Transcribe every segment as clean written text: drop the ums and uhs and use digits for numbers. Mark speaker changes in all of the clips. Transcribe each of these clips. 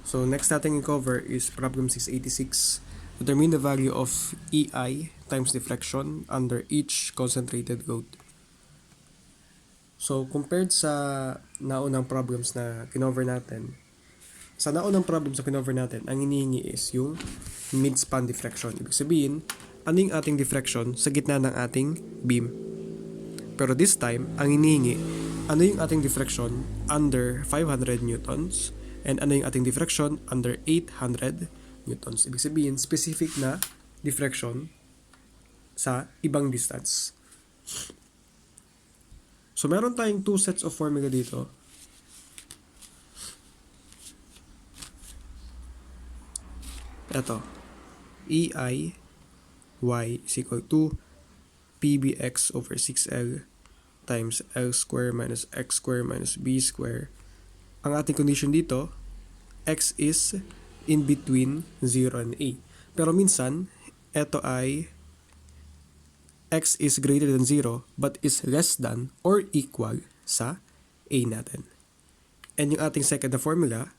Speaker 1: So next natin i-cover is problem 686. Determine the value of EI times deflection under each concentrated load. So compared sa naunang problems na kinover natin, sa naunang problems na kinover natin, ang hinihingi is yung mid-span deflection. Ibig sabihin, ano yung ating deflection sa gitna ng ating beam. Pero this time, ang hinihingi, ano yung ating deflection under 500 newtons and ano yung ating deflection under 800 newtons. Ibig sabihin, specific na deflection sa ibang distance. So, meron tayong two sets of formula dito. Ito, EI y is equal to PBX over 6L times L square minus X square minus B square. Ang ating condition dito, X is in between 0 and A. Pero minsan, ito ay X is greater than 0 but is less than or equal sa A natin. And yung ating second na formula,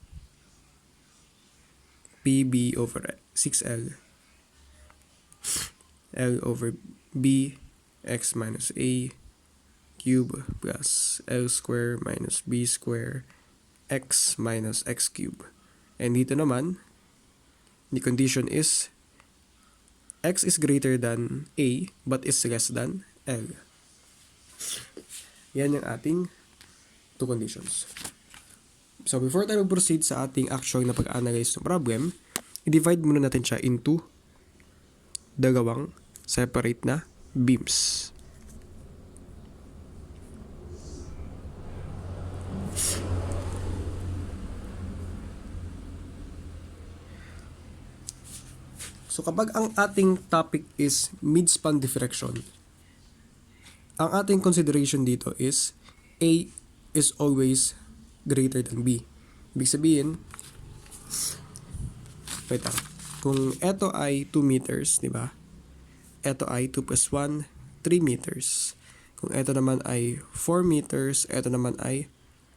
Speaker 1: PB over 6L L over B X minus A cube plus L square minus B square X minus X cube. And dito naman, the condition is X is greater than A but is less than L. Yan yung ating two conditions. So before tayo proceed sa ating actual na pag-analyze ng problem, i-divide muna natin siya into dalawang separate na beams. So kapag ang ating topic is mid-span diffraction, ang ating consideration dito is A is always greater than B. Ibig sabihin, wait lang, kung ito ay 2 meters, di ba? Ito ay 2 plus 1, 3 meters. Kung ito naman ay 4 meters, ito naman ay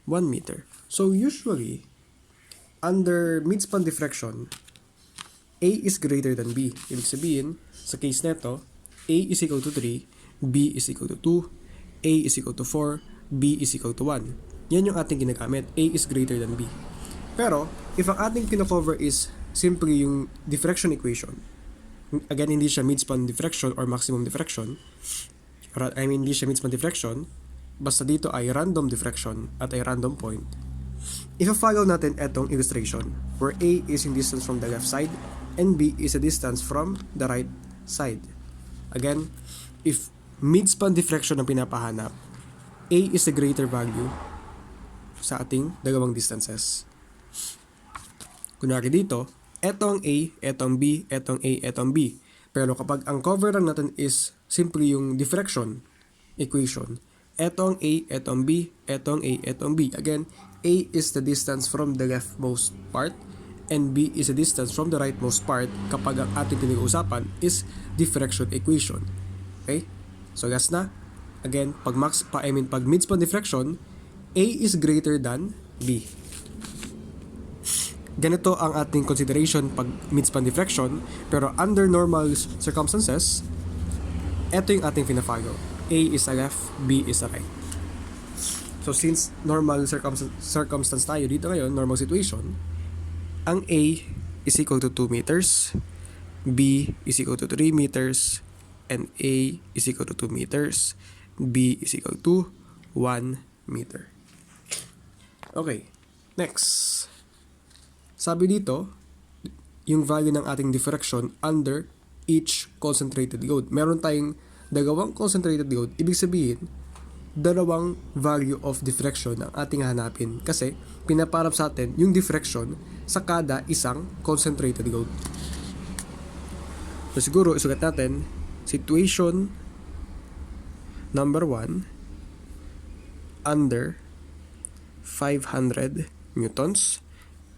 Speaker 1: 1 meter. So usually, under mid-span diffraction, A is greater than B. Ibig sabihin, sa case neto, A is equal to 3, B is equal to 2, A is equal to 4, B is equal to 1. Yan yung ating ginagamit. A is greater than B. Pero, if ang ating kino-cover is simply yung diffraction equation, again, hindi siya mid-span diffraction or maximum diffraction, hindi siya mid-span diffraction, basta dito ay random diffraction at ay random point, i-follow natin etong illustration where A is in distance from the left side and B is a distance from the right side. Again, if mid-span diffraction ang pinapahanap, A is the greater value sa ating dalawang distances. Kunwari dito, etong A, etong B, etong A, etong B. Pero kapag ang cover lang natin is simply yung diffraction equation, etong A, etong B, etong A, etong B. Again, A is the distance from the leftmost part and B is the distance from the rightmost part kapag ang ating pinag-uusapan is diffraction equation. Okay? So last na. Again, pag mid-span diffraction, A is greater than B. Ganito ang ating consideration pag mid-span diffraction, pero under normal circumstances, ito yung ating pina-follow. A is a left, B is a right. So since normal circumstance tayo dito ngayon, normal situation, ang A is equal to 2 meters, B is equal to 3 meters, and A is equal to 2 meters, B is equal to 1 meter. Okay, next. Sabi dito, yung value ng ating diffraction under each concentrated load. Meron tayong dalawang concentrated load, ibig sabihin, dalawang value of diffraction ang ating hanapin kasi pinaparap sa atin yung diffraction sa kada isang concentrated load. So siguro isulat natin, situation number 1 under 500 newtons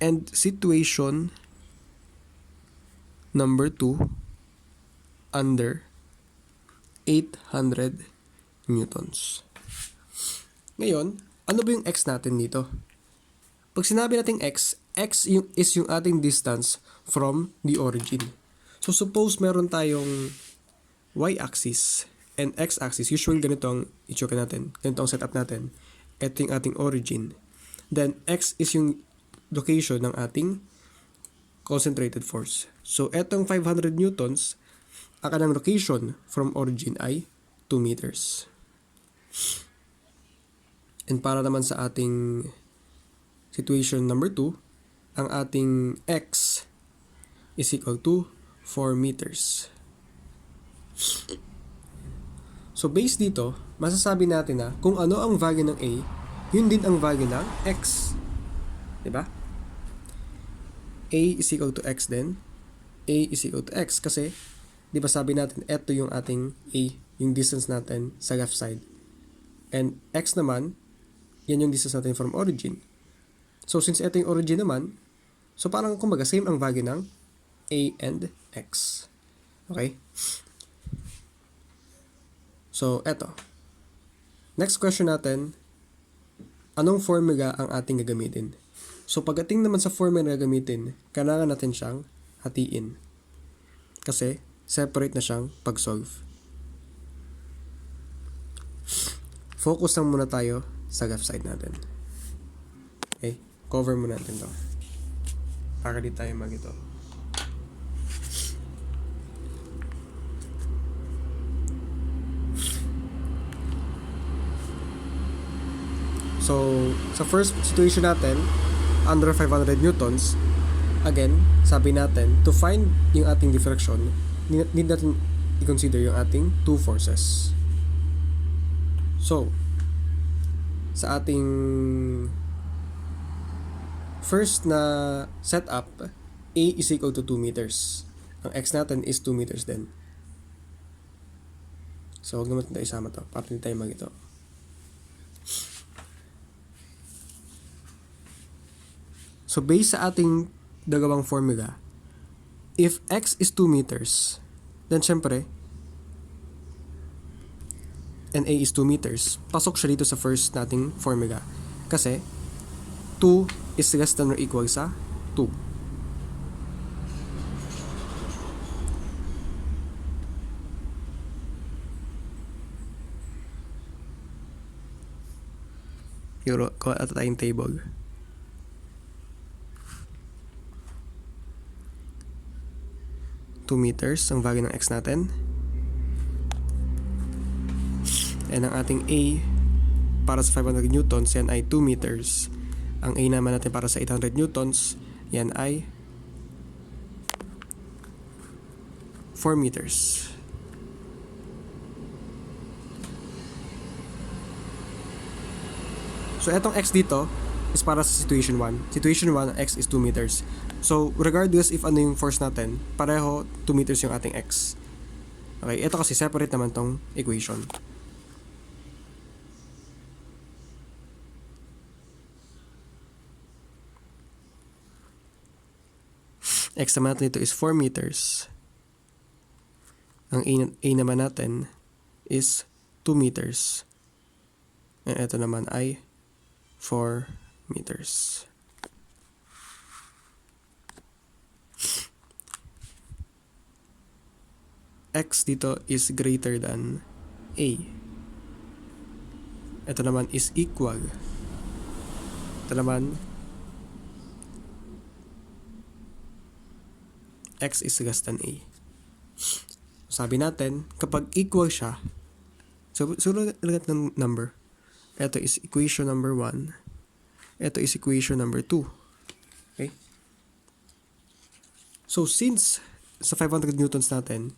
Speaker 1: and situation number 2 under 800 newtons. Ngayon, ano ba yung X natin dito? Pag sinabi natin X, is yung ating distance from the origin. So suppose meron tayong y-axis and x-axis. Usually ganito ang itsura natin. Ganito ang setup natin. Ito yung ating origin. Then x is yung location ng ating concentrated force. So etong 500 newtons, ang kanyang location from origin ay 2 meters. And para naman sa ating situation number 2, ang ating x is equal to 4 meters. So based dito, masasabi natin na kung ano ang value ng A, yun din ang value ng x. Diba? A is equal to x din. A is equal to x kasi, di ba sabi natin, eto yung ating A, yung distance natin sa left side. And x naman, yan yung distance natin from origin. So since eto yung origin naman, so parang kumbaga same ang value ng A and x. Okay? So eto. Next question natin, anong formula ang ating gagamitin? So pagdating naman sa formula na gagamitin, kailangan natin siyang hatiin. Kasi separate na siyang pag-solve. Focus lang muna tayo sa left side natin. Okay? Cover muna natin to. Para di tayo magito. So, sa first situation natin, under 500 newtons, again, sabi natin, to find yung ating diffraction, need natin i-consider yung ating two forces. So, sa ating first na setup, A is equal to 2 meters. Ang x natin is 2 meters din. So, huwag naman tayo isama to, para hindi tayo magito. So, based sa ating dalawang formula, if x is 2 meters, then syempre, and A is 2 meters, pasok siya dito sa first nating formula. Kasi, 2 is less than or equal sa 2. Kuha at tayong table. meters ang value ng x natin. And ang ating A para sa 500 newtons, yan ay 2 meters. Ang A naman natin para sa 800 newtons, yan ay 4 meters. So, etong x dito is para sa situation 1. Situation 1, x is 2 meters. So, regardless if ano yung force natin, pareho 2 meters yung ating x. Okay, ito kasi separate naman tong equation. X naman natin ito is 4 meters. Ang A naman natin is 2 meters. And ito naman ay 4 meters. X dito is greater than A. Ito naman is equal. Ito naman, X is less than A. Sabi natin, kapag equal siya, so ulit ng number. Ito is equation number 1. Ito is equation number 2. Okay? So, since sa 500 newtons natin,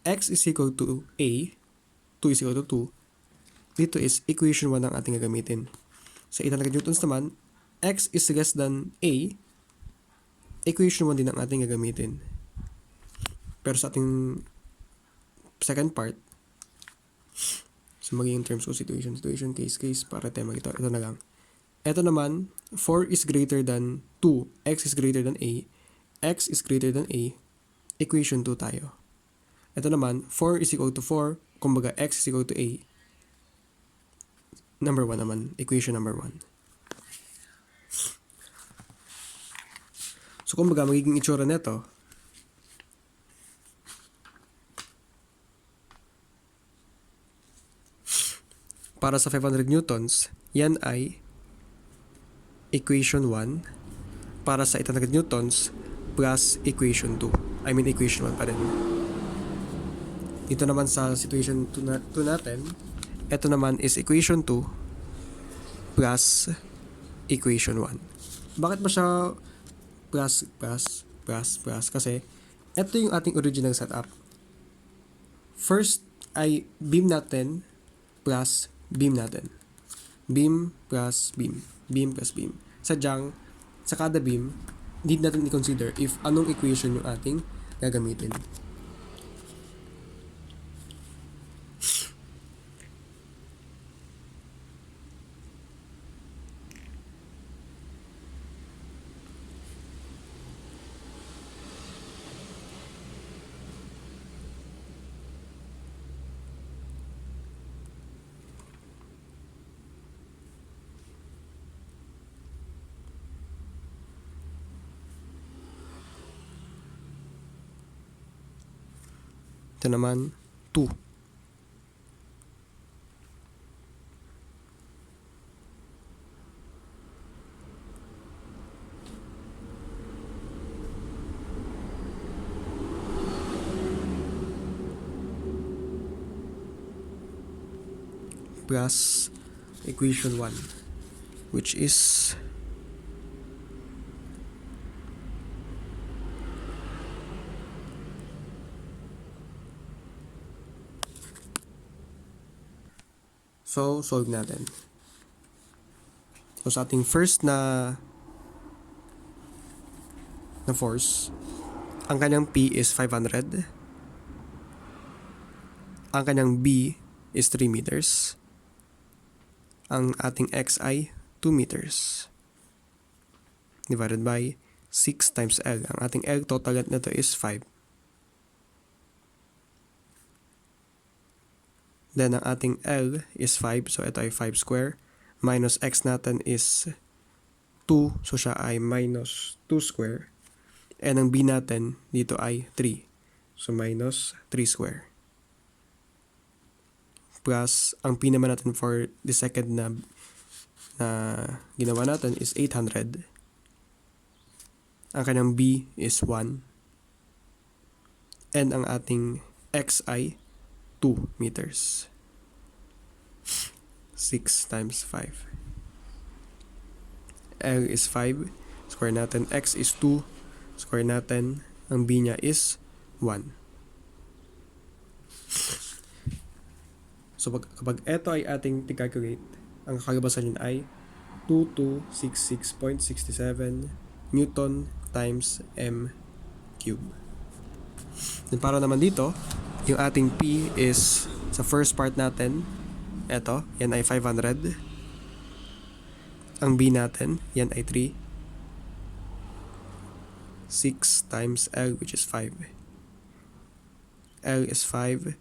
Speaker 1: x is equal to A, 2 is equal to 2, dito is equation 1 ang ating gagamitin. Sa 800 newtons naman, x is less than A, equation 1 din ang ating gagamitin. Pero sa ating second part, so magiging terms o situation, case, para tayo magito. Ito na lang. Ito naman, 4 is greater than 2, x is greater than A, x is greater than A, equation 2 tayo. Ito naman, 4 is equal to 4, kumbaga x is equal to A. Number 1 naman, equation number 1. So kumbaga magiging itsura nito, para sa 500 newtons, yan ay equation 1. Para sa 800 newtons, plus equation 2. Equation 1 pa rin. Dito naman sa situation 2 natin, ito naman is equation 2 plus equation 1. Bakit ba siya plus? Kasi ito yung ating original setup. First ay beam natin plus beam natin. Beam plus beam. Beam plus beam. Sadyang, sa kada beam, need natin i-consider if anong equation yung ating gagamitin. Ito naman, 2. Plus equation 1, which is so solve natin. So sa ating first na force, ang kanyang P is 500. Ang kanyang B is 3 meters. Ang ating X ay 2 meters. Divided by 6 times L. Ang ating L total nito is 5. Then, ang ating L is 5. So, ito ay 5 square. Minus X natin is 2. So, siya ay minus 2 square. And ang B natin dito ay 3. So, minus 3 square. Plus, ang P naman natin for the second na ginawa natin is 800. Ang kanyang B is 1. And ang ating X ay 2 meters. 6 times 5. L is 5. Square natin. X is 2. Square natin. Ang B niya is 1. So kapag ito ay ating i-calculate, ang kakalabasan yun ay 2266.67 Newton times M cube. Then para naman dito, yung ating P is sa first part natin, eto, yan ay 500. Ang B natin, yan ay 3. 6 times L, which is 5. L is 5.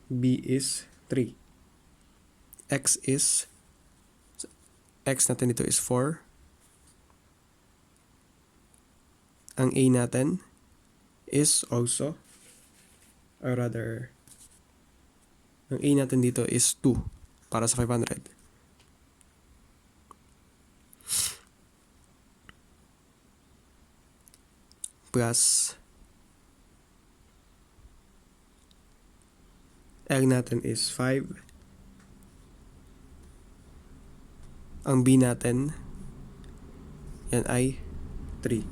Speaker 1: B is 3. X natin dito is 4. Ang A natin is also, or rather, ang A natin dito is 2 para sa 500. Plus, L natin is 5. Ang B natin, yan ay 3.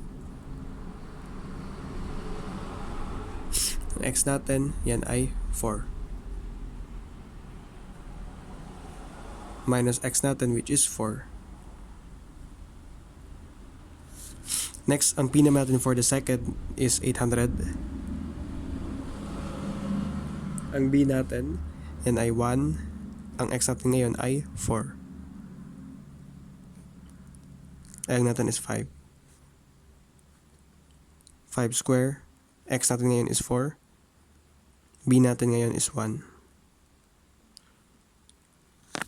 Speaker 1: Ang X natin, yan ay 4. Minus X natin, which is 4. Next, ang P naman natin for the second is 800. Ang B natin, yan ay 1. Ang X natin ngayon ay 4. L natin is 5. 5 square. X natin ngayon is 4. B natin ngayon is 1.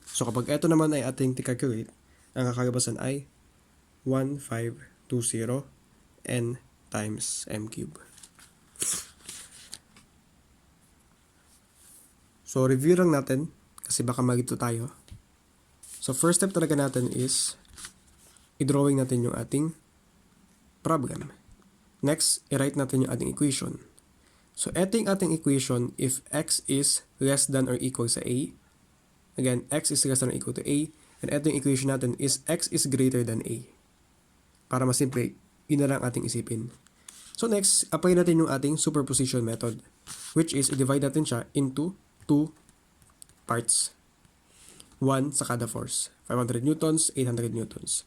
Speaker 1: So kapag ito naman ay ating i-calculate, ang kakalabasan ay 1520 n times m cube. So, review lang natin kasi baka magito tayo. So, first step talaga natin is i-drawing natin yung ating problem. Next, i-write natin yung ating equation. So, eto yung ating equation if x is less than or equal sa a. Again, x is less than or equal to a. And eto yung equation natin is x is greater than a. Para mas simple, yun na lang ating isipin. So, next, apply natin yung ating superposition method, which is i-divide natin siya into 2 parts. 1 sa kada force. 500 newtons, 800 newtons.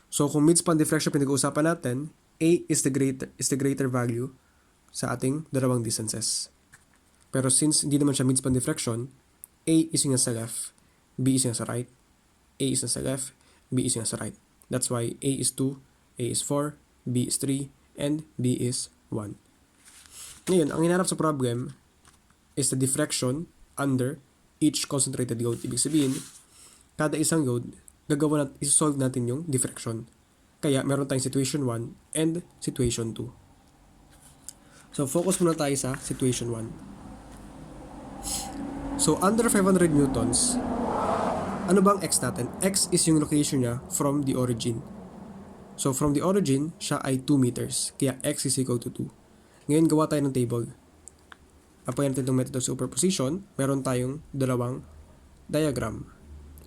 Speaker 1: So, kung midspan deflection pinag-uusapan natin, A is the greater value sa ating dalawang distances. Pero since hindi naman siya midspan deflection, A is yung nasa left, B is yung nasa right. A is nasa left, B is yung nasa right. That's why A is 2, A is 4, B is 3, and B is 1. Ngayon, ang hinarap sa problem is the deflection under each concentrated load. Ibig sabihin, kada isang load, isolve natin yung diffraction. Kaya, meron tayong situation 1 and situation 2. So, focus muna tayo sa situation 1. So, under 500 newtons, ano bang x natin? X is yung location niya from the origin. So, from the origin, siya ay 2 meters. Kaya, x is equal to 2. Ngayon, gawa tayo ng table. Apply natin itong method of superposition. Meron tayong dalawang diagram.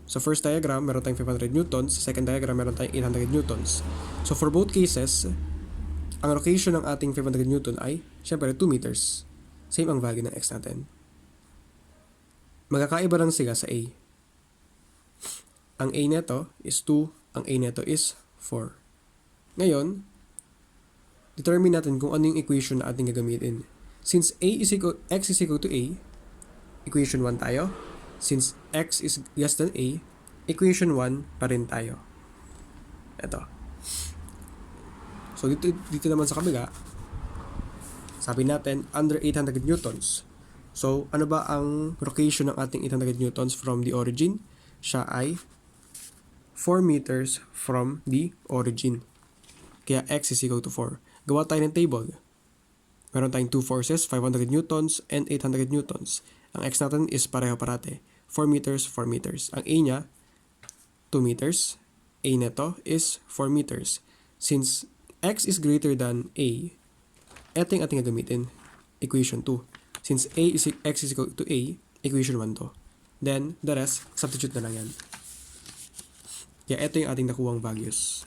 Speaker 1: So, first diagram, meron tayong 500 newtons. Second diagram, meron tayong 800 newtons. So, for both cases, ang location ng ating 500 newton ay, syempre, 2 meters. Same ang value ng x natin. Magkakaiba lang sila sa A. Ang A neto is 2, ang A neto is 4. Ngayon, determine natin kung ano yung equation na ating gagamitin. Since x is equal to A, equation 1 tayo. Since x is less than a, equation 1 pa rin tayo. Ito. So, dito naman sa kabila, sabi natin, under 800 newtons. So, ano ba ang location ng ating 800 newtons from the origin? Siya ay 4 meters from the origin. Kaya x is equal to 4. Gawa tayo ng table. Meron tayong 2 forces, 500 newtons and 800 newtons. Ang x natin is pareho parate. 4 meters, 4 meters. Ang A niya, 2 meters. A neto is 4 meters. Since x is greater than A, ito yung ating gagamitin. Equation 2. Since x is equal to A, equation 1 to. Then, the rest, substitute na lang yan. Kaya ito yung ating nakuhang values.